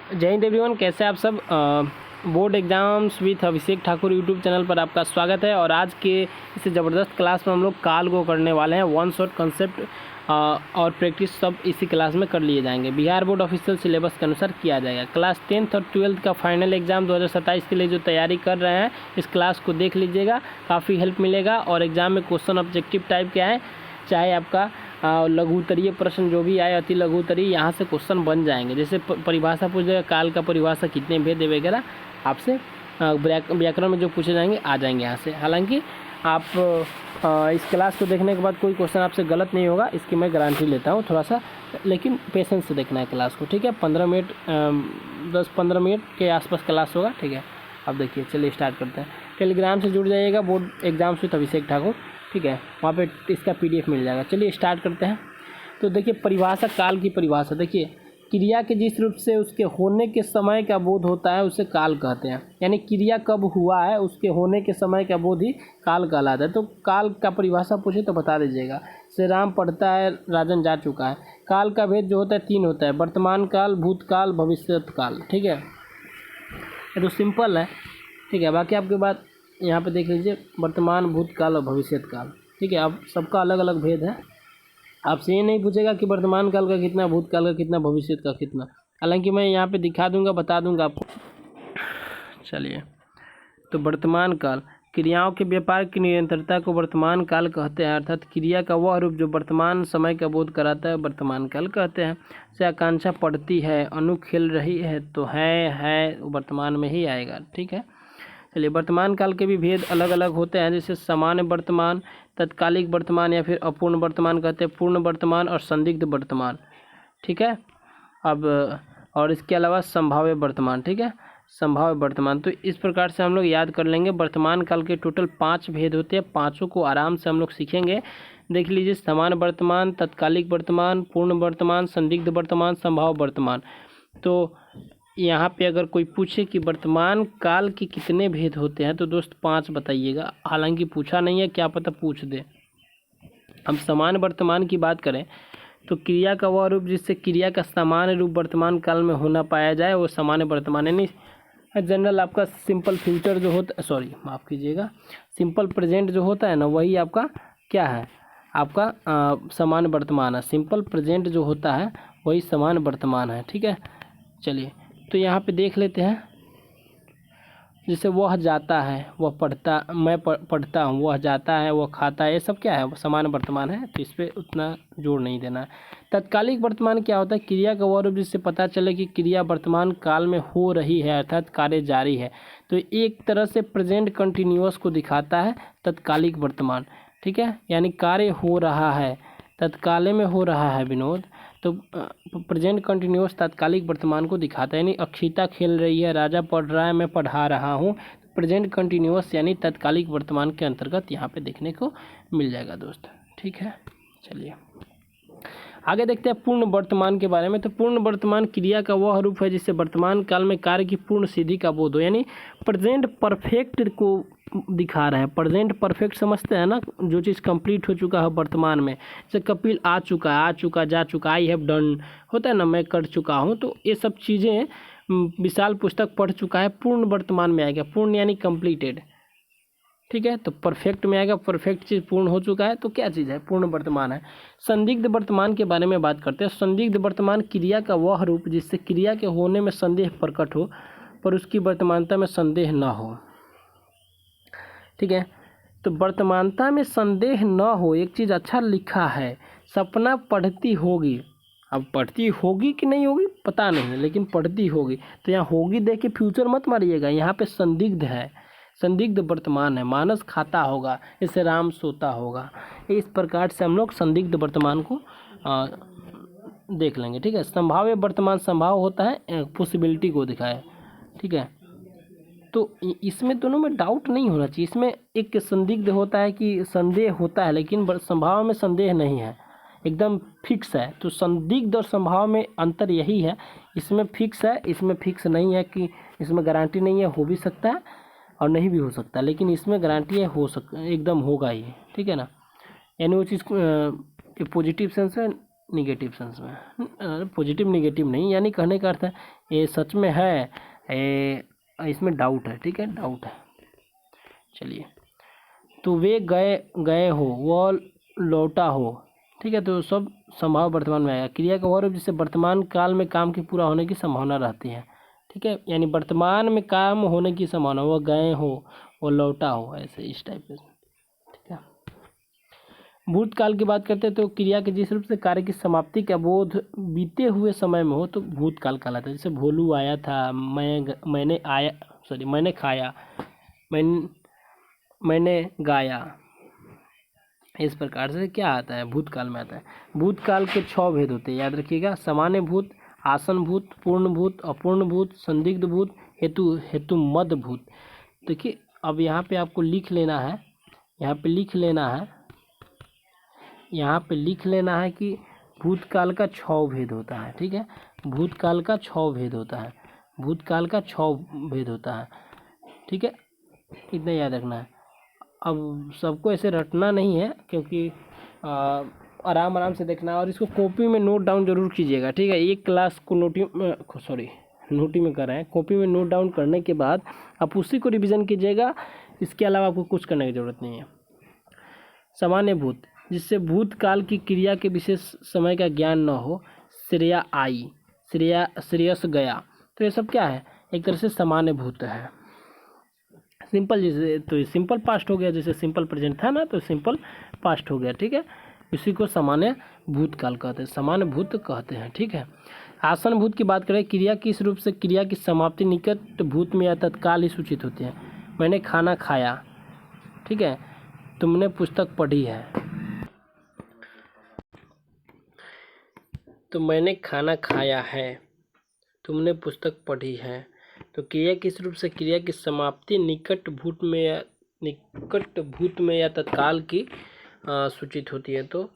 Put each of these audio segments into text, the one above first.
जय हिंद एवरीवन, कैसे आप सब। Board exams with Abhishek Thakur YouTube channel पर आपका स्वागत है। और आज के इस ज़बरदस्त क्लास में हम लोग काल को करने वाले हैं। वन शॉट कंसेप्ट और प्रैक्टिस सब इसी क्लास में कर लिए जाएंगे। बिहार बोर्ड ऑफिशियल सिलेबस के अनुसार किया जाएगा। क्लास 10th और 12th का फाइनल एग्जाम 2027 के लिए जो तैयारी कर रहे हैं, इस क्लास को देख लीजिएगा, काफ़ी हेल्प मिलेगा। और एग्ज़ाम में क्वेश्चन ऑब्जेक्टिव टाइप के आए, चाहे आपका लघु उत्तरीय प्रश्न जो भी आए, अति लघु उत्तरीय, यहाँ से क्वेश्चन बन जाएंगे। जैसे परिभाषा पूछ देगा, काल का परिभाषा कितने भेद है वगैरह, आपसे व्याकरण में जो पूछे जाएंगे आ जाएंगे यहाँ से। हालांकि आप इस क्लास को देखने के बाद कोई क्वेश्चन आपसे गलत नहीं होगा, इसकी मैं गारंटी लेता हूँ। थोड़ा सा लेकिन पेशेंस से देखना है क्लास को, ठीक है। 15 मिनट 10-15 मिनट के आसपास क्लास होगा, ठीक है। अब देखिए, चलिए स्टार्ट करते हैं। टेलीग्राम से जुड़ जाइएगा, बोर्ड एग्जाम्स विद अभिषेक ठाकुर, ठीक है। वहाँ पे इसका PDF मिल जाएगा। चलिए स्टार्ट करते हैं। तो देखिए, परिभाषा, काल की परिभाषा देखिए, क्रिया के जिस रूप से उसके होने के समय का बोध होता है उसे काल कहते हैं। यानी क्रिया कब हुआ है उसके होने के समय का बोध ही काल कहलाता है। तो काल का परिभाषा पूछे तो बता दीजिएगा। श्री राम पढ़ता है, राजन जा चुका है। काल का भेद जो होता है 3 होता है, वर्तमान काल, भूतकाल, भविष्यत काल, ठीक है। ये तो सिंपल है, ठीक है। बाकी आपके बात यहाँ पे देख लीजिए, वर्तमान, भूतकाल और भविष्यत काल, ठीक है। अब सबका अलग अलग भेद है। आपसे ये नहीं पूछेगा कि वर्तमान काल का कितना, भूतकाल का कितना, भविष्य का कितना। हालांकि मैं यहाँ पे दिखा दूंगा, बता दूंगा आपको। चलिए, तो वर्तमान काल, क्रियाओं के व्यापार की निरंतरता को वर्तमान काल कहते हैं। अर्थात क्रिया का वह रूप जो वर्तमान समय का बोध कराता है, वर्तमान काल कहते हैं। से आकांक्षा पड़ती है, अनु खेल रही है, तो है वर्तमान में ही आएगा, ठीक है। चलिए, वर्तमान काल के भी भेद अलग अलग होते हैं। जैसे सामान्य वर्तमान, तत्कालिक वर्तमान, या फिर अपूर्ण वर्तमान कहते हैं, पूर्ण वर्तमान और संदिग्ध वर्तमान, ठीक है। अब और इसके अलावा संभाव्य वर्तमान, ठीक है, संभाव्य वर्तमान। तो इस प्रकार से हम लोग याद कर लेंगे। वर्तमान काल के टोटल 5 भेद होते हैं, पाँचों को आराम से हम लोग सीखेंगे। देख लीजिए, सामान्य वर्तमान, तत्कालिक वर्तमान, पूर्ण वर्तमान, संदिग्ध वर्तमान, संभाव्य वर्तमान। तो यहाँ पे अगर कोई पूछे कि वर्तमान काल के कितने भेद होते हैं, तो दोस्त 5 बताइएगा। हालांकि पूछा नहीं है, क्या पता पूछ दे। हम सामान्य वर्तमान की बात करें तो क्रिया का वह रूप जिससे क्रिया का सामान्य रूप वर्तमान काल में होना पाया जाए, वो सामान्य वर्तमान। यानी जनरल आपका सिंपल फ्यूचर जो होता, सॉरी माफ़ कीजिएगा, सिंपल प्रेजेंट जो होता है ना, वही आपका क्या है, आपका सामान्य वर्तमान है। सिंपल प्रेजेंट जो होता है वही सामान्य वर्तमान है, ठीक है। चलिए, तो यहाँ पे देख लेते हैं। जैसे वह जाता है, वह पढ़ता, मैं पढ़ता हूँ, वह जाता है, वह खाता है, ये सब क्या है, वो समान वर्तमान है। तो इस पर उतना जोर नहीं देना है। तत्कालिक वर्तमान क्या होता है, क्रिया का वह रूप जिससे पता चले कि क्रिया वर्तमान काल में हो रही है, अर्थात कार्य जारी है। तो एक तरह से प्रेजेंट कंटिन्यूअस को दिखाता है तत्कालिक वर्तमान, ठीक है। यानी कार्य हो रहा है, तत्काल में हो रहा है विनोद, तो प्रेजेंट कंटिन्यूअस तात्कालिक वर्तमान को दिखाता है। यानी अक्षिता खेल रही है, राजा पढ़ रहा है, मैं पढ़ा रहा हूँ। प्रेजेंट कंटिन्यूअस यानी तात्कालिक वर्तमान के अंतर्गत यहाँ पे देखने को मिल जाएगा दोस्त, ठीक है। चलिए आगे देखते हैं पूर्ण वर्तमान के बारे में। तो पूर्ण वर्तमान क्रिया का वह रूप है जिससे वर्तमान काल में कार्य की पूर्ण सिद्धि का बोध हो। यानी प्रेजेंट परफेक्ट को दिखा रहा है। प्रेजेंट परफेक्ट समझते हैं ना, जो चीज़ कंप्लीट हो चुका है वर्तमान में। जैसे कपिल आ चुका, जा चुका, आई हैव डन होता है ना, मैं कर चुका हूँ। तो ये सब चीज़ें विशाल पुस्तक पढ़ चुका है, पूर्ण वर्तमान में आएगा। पूर्ण यानी कंप्लीटेड, ठीक है। तो परफेक्ट में आएगा, परफेक्ट चीज़ पूर्ण हो चुका है, तो क्या चीज़ है, पूर्ण वर्तमान है। संदिग्ध वर्तमान के बारे में बात करते हैं। संदिग्ध वर्तमान क्रिया का वह रूप जिससे क्रिया के होने में संदेह प्रकट हो पर उसकी वर्तमानता में संदेह न हो, ठीक है। तो वर्तमानता में संदेह न हो, एक चीज़ अच्छा लिखा है, सपना पढ़ती होगी। अब पढ़ती होगी कि नहीं होगी पता नहीं, लेकिन पढ़ती होगी। तो यहाँ होगी देख के फ्यूचर मत मारिएगा, यहाँ पे संदिग्ध है, संदिग्ध वर्तमान है। मानस खाता होगा, जैसे राम सोता होगा। इस प्रकार से हम लोग संदिग्ध वर्तमान को देख लेंगे, ठीक है। संभाव्य वर्तमान संभाव होता है, पॉसिबिलिटी को दिखाए, ठीक है। तो इसमें दोनों में डाउट नहीं होना चाहिए। इसमें एक संदिग्ध होता है कि संदेह होता है, लेकिन संभाव में संदेह नहीं है, एकदम फिक्स है। तो संदिग्ध और संभाव में अंतर यही है, इसमें फिक्स है, इसमें फिक्स नहीं है, कि इसमें गारंटी नहीं है, हो भी सकता है और नहीं भी हो सकता, लेकिन इसमें गारंटी है, हो सकता एकदम होगा ही, ठीक है ना। यानी वो चीज़ पॉजिटिव सेंस है, निगेटिव सेंस में, पॉजिटिव निगेटिव नहीं, यानी कहने का अर्थ है ये सच में है, इसमें डाउट है, ठीक है, डाउट है। चलिए, तो वे गए हो, वह लौटा हो, ठीक है, तो सब संभाव वर्तमान में आएगा। क्रिया का वह रूप जिससे वर्तमान काल में काम के पूरा होने की संभावना रहती है, ठीक है, यानी वर्तमान में काम होने की संभावना, वह गए हो, वो लौटा हो, ऐसे इस टाइप से, ठीक है। भूतकाल की बात करते हैं तो क्रिया के जिस रूप से कार्य की समाप्ति का बोध बीते हुए समय में हो तो भूतकाल कहलाता है। जैसे भोलू आया था, मैंने खाया, मैंने गाया, इस प्रकार से क्या आता है, भूतकाल में आता है। भूतकाल के 6 भेद होते हैं, याद रखिएगा, सामान्य भूत, आसन भूत, पूर्ण भूत, अपूर्ण भूत, संदिग्ध भूत, हेतु मद भूत। देखिए, अब यहाँ पे आपको लिख लेना है, यहाँ पे लिख लेना है कि भूतकाल का 6 भेद होता है, ठीक है, भूतकाल का 6 भेद होता है, भूतकाल का 6 भेद होता है, ठीक है, इतना याद रखना है। अब सबको ऐसे रटना नहीं है, क्योंकि आराम आराम से देखना, और इसको कॉपी में नोट डाउन जरूर कीजिएगा, ठीक है। एक क्लास को नोटी में कर रहे हैं, कॉपी में नोट डाउन करने के बाद आप उसी को रिवीजन कीजिएगा, इसके अलावा आपको कुछ करने की ज़रूरत नहीं है। सामान्य भूत, जिससे भूतकाल की क्रिया के विशेष समय का ज्ञान न हो, श्रेया आई, श्रेयस गया, तो ये सब क्या है, एक तरह से सामान्य भूत है। सिंपल, जैसे तो सिंपल पास्ट हो गया, जैसे सिंपल प्रेजेंट था ना, तो सिंपल पास्ट हो गया, ठीक है, इसी को सामान्य भूतकाल कहते हैं, सामान्य भूत कहते हैं, ठीक है। आसन भूत की बात करें, क्रिया किस रूप से क्रिया की समाप्ति निकट भूत में या तत्काल ही सूचित होती है। मैंने खाना खाया, ठीक है, तुमने पुस्तक पढ़ी है, तो मैंने खाना खाया है, तुमने पुस्तक पढ़ी है। तो क्रिया किस रूप से क्रिया की समाप्ति निकट भूत में या तत्काल की सूचित होती है। तो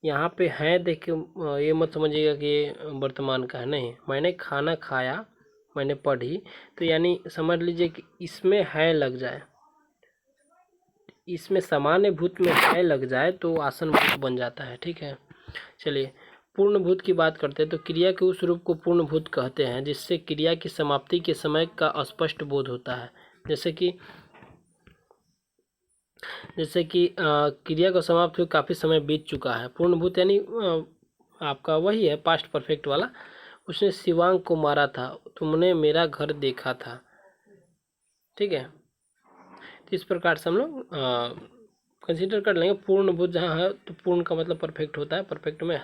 यहाँ पे है, देखिए, ये मत समझिएगा कि ये वर्तमान का है, नहीं, मैंने खाना खाया, मैंने पढ़ी, तो यानी समझ लीजिए कि इसमें है लग जाए, इसमें सामान्य भूत में है लग जाए तो आसन भूत बन जाता है, ठीक है। चलिए, पूर्ण भूत की बात करते हैं तो क्रिया के उस रूप को पूर्ण भूत कहते हैं जिससे क्रिया की समाप्ति के समय का स्पष्ट बोध होता है। जैसे कि क्रिया को समाप्त हुए काफ़ी समय बीत चुका है। पूर्ण भूत यानी आपका वही है, पास्ट परफेक्ट वाला। उसने शिवांग को मारा था, तुमने मेरा घर देखा था, ठीक है। तो इस प्रकार से हम लोग कंसिडर कर लेंगे। पूर्ण भूत जहाँ है तो पूर्ण का मतलब परफेक्ट होता है, परफेक्ट में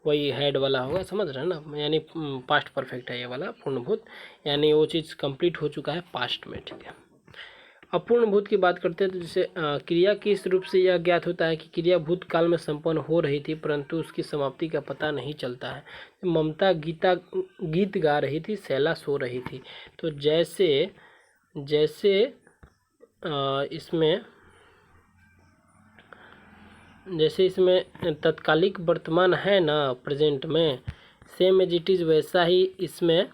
वही हेड वाला होगा, समझ रहे हैं ना, यानी पास्ट परफेक्ट है ये वाला पूर्ण भूत, यानी वो चीज़ कंप्लीट हो चुका है पास्ट में, ठीक है। अपूर्ण भूत की बात करते हैं तो जैसे क्रिया किस रूप से यह ज्ञात होता है कि क्रिया भूतकाल में संपन्न हो रही थी परंतु उसकी समाप्ति का पता नहीं चलता है। ममता गीत गा रही थी, शैला सो रही थी। तो जैसे इसमें तत्कालिक वर्तमान है ना, प्रेजेंट में, सेम एज इट इज़ वैसा ही इसमें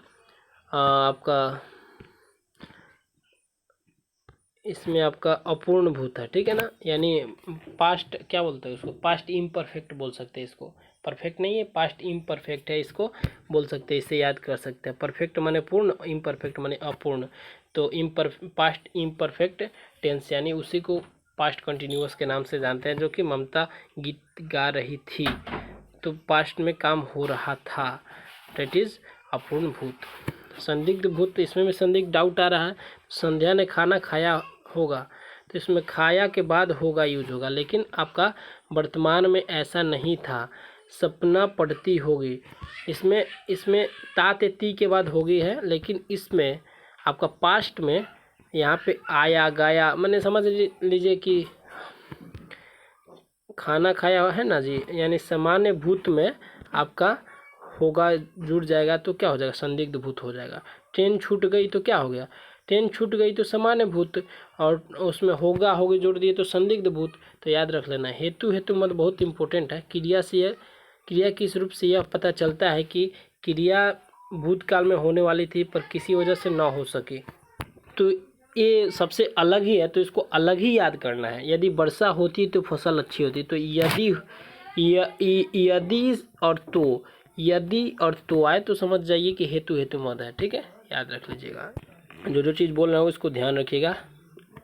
आपका अपूर्ण भूत है, ठीक है ना। यानी पास्ट क्या बोलते हैं उसको, पास्ट इम्परफेक्ट बोल सकते हैं इसको, परफेक्ट नहीं है, पास्ट इम्परफेक्ट है, इसको बोल सकते हैं, इसे याद कर सकते हैं। परफेक्ट माने पूर्ण, इम्परफेक्ट माने अपूर्ण। तो पास्ट इम्परफेक्ट टेंस, यानी उसी को पास्ट कंटिन्यूअस के नाम से जानते हैं, जो कि ममता गीत गा रही थी, तो पास्ट में काम हो रहा था, डेट इज अपूर्ण भूत। संदिग्ध भूत, इसमें भी संदिग्ध डाउट आ रहा है। संध्या ने खाना खाया होगा, तो इसमें खाया के बाद होगा यूज होगा, लेकिन आपका वर्तमान में ऐसा नहीं था। सपना पढ़ती होगी, इसमें तात ती के बाद होगी है, लेकिन इसमें आपका पास्ट में यहाँ पे आया गाया, मैंने समझ लीजिए कि खाना खाया है ना जी, यानी सामान्य भूत में आपका होगा जुड़ जाएगा तो क्या हो जाएगा, संदिग्ध भूत हो जाएगा। ट्रेन छूट गई तो क्या हो गया, ट्रेन छूट गई तो सामान्य भूत, और उसमें होगा होगी जोड़ दिए तो संदिग्ध भूत। तो याद रख लेना, हेतु मत बहुत इंपॉर्टेंट है। क्रिया किस रूप से यह पता चलता है कि क्रिया भूतकाल में होने वाली थी पर किसी वजह से ना हो सकी, तो ये सबसे अलग ही है, तो इसको अलग ही याद करना है। यदि वर्षा होती तो फसल अच्छी होती, तो यदि और तो, यदि और तो आए तो समझ जाइए कि हेतु हेतु मद है। ठीक है, याद रख लीजिएगा, जो जो चीज़ बोल रहा हूँ इसको ध्यान रखिएगा,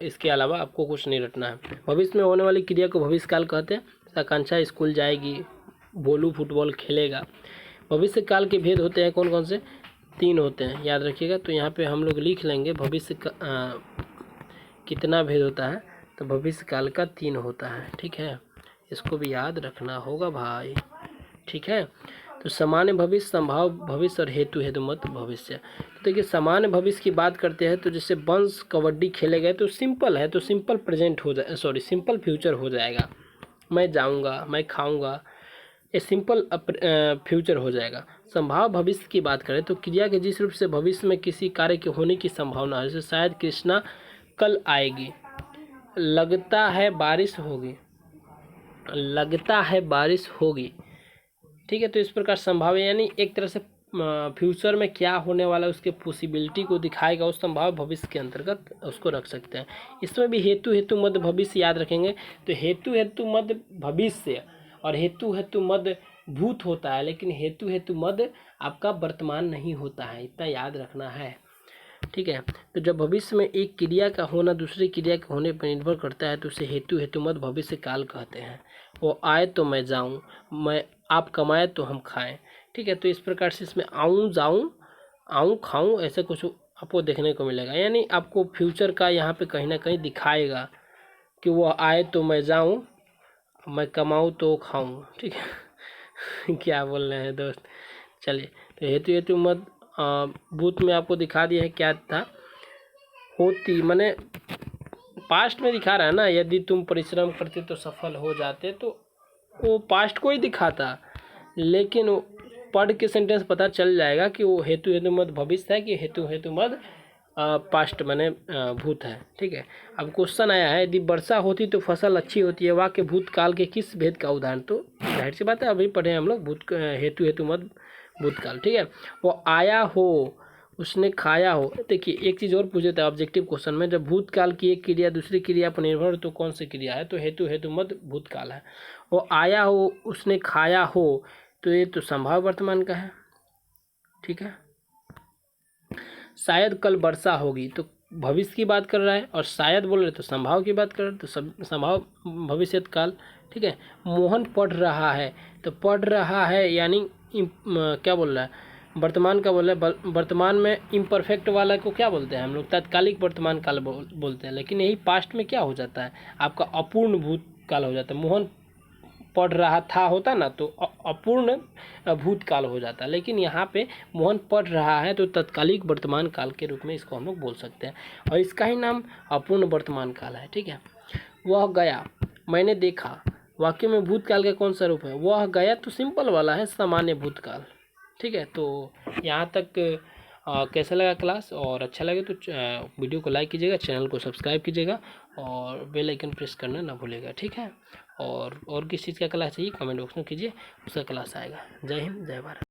इसके अलावा आपको कुछ नहीं रटना है। भविष्य में होने वाली क्रिया को भविष्य काल कहते हैं। आकांक्षा स्कूल जाएगी, भोलू फुटबॉल खेलेगा। भविष्य काल के भेद होते हैं कौन कौन से? 3 होते हैं, याद रखिएगा। तो यहाँ पे हम लोग लिख लेंगे भविष्य का कितना भेद होता है, तो भविष्य काल का 3 होता है। ठीक है, इसको भी याद रखना होगा भाई। ठीक है, तो सामान्य भविष्य, संभाव भविष्य और हेतु हेतुमत भविष्य। तो देखिए सामान्य भविष्य की बात करते हैं तो जैसे वंश कबड्डी खेले गए तो सिंपल है, तो सिंपल प्रेजेंट हो जाए, सॉरी सिंपल फ्यूचर हो जाएगा। मैं जाऊंगा, मैं खाऊंगा, ये सिंपल फ्यूचर हो जाएगा। संभाव भविष्य की बात करें तो क्रिया के जिस रूप से भविष्य में किसी कार्य के होने की संभावना है, जैसे शायद कृष्णा कल आएगी, लगता है बारिश होगी, लगता है बारिश होगी। ठीक है, तो इस प्रकार संभाव्य यानी एक तरह से फ्यूचर में क्या होने वाला है उसके पॉसिबिलिटी को दिखाएगा, उस संभाव्य भविष्य के अंतर्गत उसको रख सकते हैं। इसमें भी हेतु हेतु मध्य भविष्य याद रखेंगे, तो हेतु हेतु मध्य भविष्य और हेतु हेतु मध्य भूत होता है, लेकिन हेतु हेतु मध्य आपका वर्तमान नहीं होता है, इतना याद रखना है। ठीक है, तो जब भविष्य में एक क्रिया का होना दूसरी क्रिया के होने पर निर्भर करता है तो उसे हेतु हेतु मध्य भविष्य काल कहते हैं। वो आए तो मैं जाऊं, मैं आप कमाए तो हम खाएं। ठीक है, तो इस प्रकार से इसमें आऊं जाऊं, आऊं खाऊं, ऐसा कुछ आपको देखने को मिलेगा, यानी आपको फ्यूचर का यहाँ पे कहीं ना कहीं दिखाएगा कि वो आए तो मैं जाऊं, मैं कमाऊं तो खाऊं। ठीक है क्या बोल रहे हैं दोस्त। चलिए, तो हेतु हेतु मध्य भूत में आपको दिखा दिया है क्या था, होती मैंने पास्ट में दिखा रहा है ना, यदि तुम परिश्रम करते तो सफल हो जाते, तो वो पास्ट को ही दिखाता, लेकिन पढ़ के सेंटेंस पता चल जाएगा कि वो हेतु हेतु मध्य भविष्य है कि हेतु हेतु मध्य पास्ट मैंने भूत है। ठीक है, अब क्वेश्चन आया है, यदि वर्षा होती तो फसल अच्छी होती है, वाक्य भूतकाल के किस भेद का उदाहरण? तो जाहिर सी बात है अभी पढ़े हम लोग भूत हेतु हेतु मध्य भूतकाल। ठीक है, वो आया हो, उसने खाया हो। देखिए एक चीज़ और पूछे थे ऑब्जेक्टिव क्वेश्चन में, जब भूतकाल की एक क्रिया दूसरी क्रिया पर निर्भर हो तो कौन सी क्रिया है? तो हेतु हेतु मध्य भूतकाल है। वो आया हो, उसने खाया हो, तो ये तो संभाव्य वर्तमान का है। ठीक है, शायद कल वर्षा होगी, तो भविष्य की बात कर रहा है, और शायद बोल रहे तो संभाव की बात कर रहे, तो संभाव भविष्य काल। ठीक है, मोहन पढ़ रहा है, तो पढ़ रहा है यानी क्या बोल रहा है, वर्तमान का बोल रहा है। वर्तमान में इम्परफेक्ट वाला को क्या बोलते हैं हम लोग? तात्कालिक वर्तमान काल बोलते हैं, लेकिन यही पास्ट में क्या हो जाता है आपका अपूर्ण भूतकाल हो जाता है। मोहन पढ़ रहा था होता ना, तो अपूर्ण भूतकाल हो जाता, लेकिन यहाँ पे मोहन पढ़ रहा है तो तत्कालिक वर्तमान काल के रूप में इसको हम लोग बोल सकते हैं, और इसका ही नाम अपूर्ण वर्तमान काल है। ठीक है, वह गया, मैंने देखा, वाक्य में भूतकाल का कौन सा रूप है? वह गया तो सिंपल वाला है, सामान्य भूतकाल। ठीक है, तो यहाँ तक कैसा लगा क्लास, और अच्छा लगे तो वीडियो को लाइक कीजिएगा, चैनल को सब्सक्राइब कीजिएगा और बेल आइकन प्रेस करना ना भूलिएगा। ठीक है, और किस चीज़ का क्लास चाहिए कमेंट बॉक्स में कीजिए, उसका क्लास आएगा। जय हिंद, जय भारत।